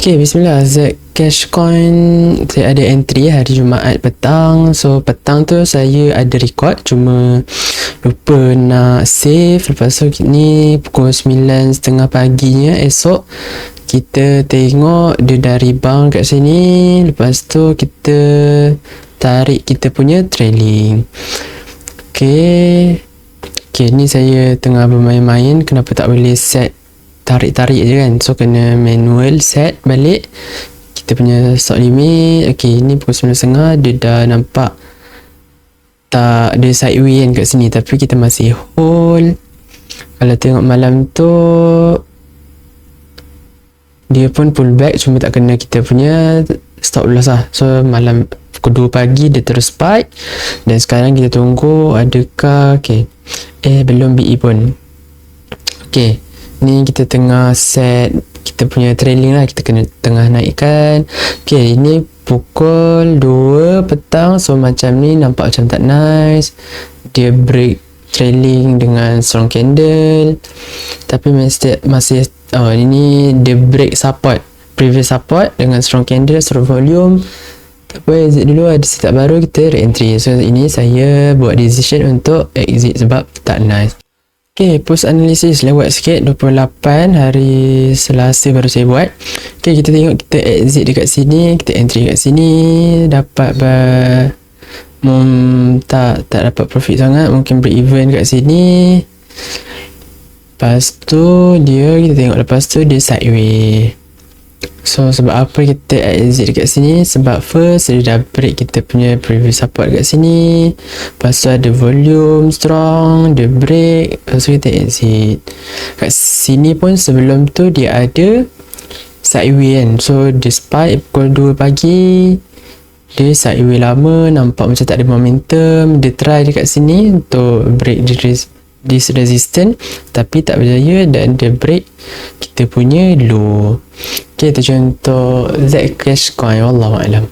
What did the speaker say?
Okay, bismillah. Zcash Coin, saya ada entry hari Jumaat petang. So petang tu saya ada record, cuma lupa nak save. Lepas tu ni pukul 9.30 paginya esok, kita tengok dia dah rebound kat sini. Lepas tu kita tarik kita punya trailing. Okay, ni saya tengah bermain-main. Kenapa tak boleh set tarik-tarik je kan? So kena manual set balik kita punya stop limit. Okay, ni pukul 9.30. Dia dah nampak tak ada sideway kan kat sini, tapi kita masih hold. Kalau tengok malam tu dia pun pull back, cuma tak kena kita punya stop loss lah. So malam pukul 2 pagi dia terus spike, dan sekarang kita tunggu adakah belum BE pun. Okay, ni kita tengah set kita punya trailing lah, kita kena tengah naikkan. Okay, ini pukul 2 petang. So macam ni nampak macam tak nice. Dia break trailing dengan strong candle, tapi masih ini dia break support, previous support dengan strong candle, strong volume. Tak apa, exit dulu. Ada setup baru, kita re-entry. So ini saya buat decision untuk exit sebab tak nice. Okay, post analysis lewat sikit. 28 hari Selasa baru saya buat. Okay, kita tengok, kita exit dekat sini, kita entry kat sini. Dapat tak dapat profit sangat, mungkin break even kat sini. Lepas tu kita tengok, lepas tu dia sideway. So sebab apa kita exit dekat sini? Sebab first dia dah break kita punya previous support kat sini. Lepas tu ada volume strong, dia break, lepas tu kita exit. Kat sini pun sebelum tu dia ada sideway kan. So dia spike pukul 2 pagi, dia sideway lama, nampak macam tak ada momentum. Dia try dekat sini untuk break this resistance, tapi tak berjaya, dan dia break kita punya low. Okay, itu contoh Zcash Coin. Wallahualam.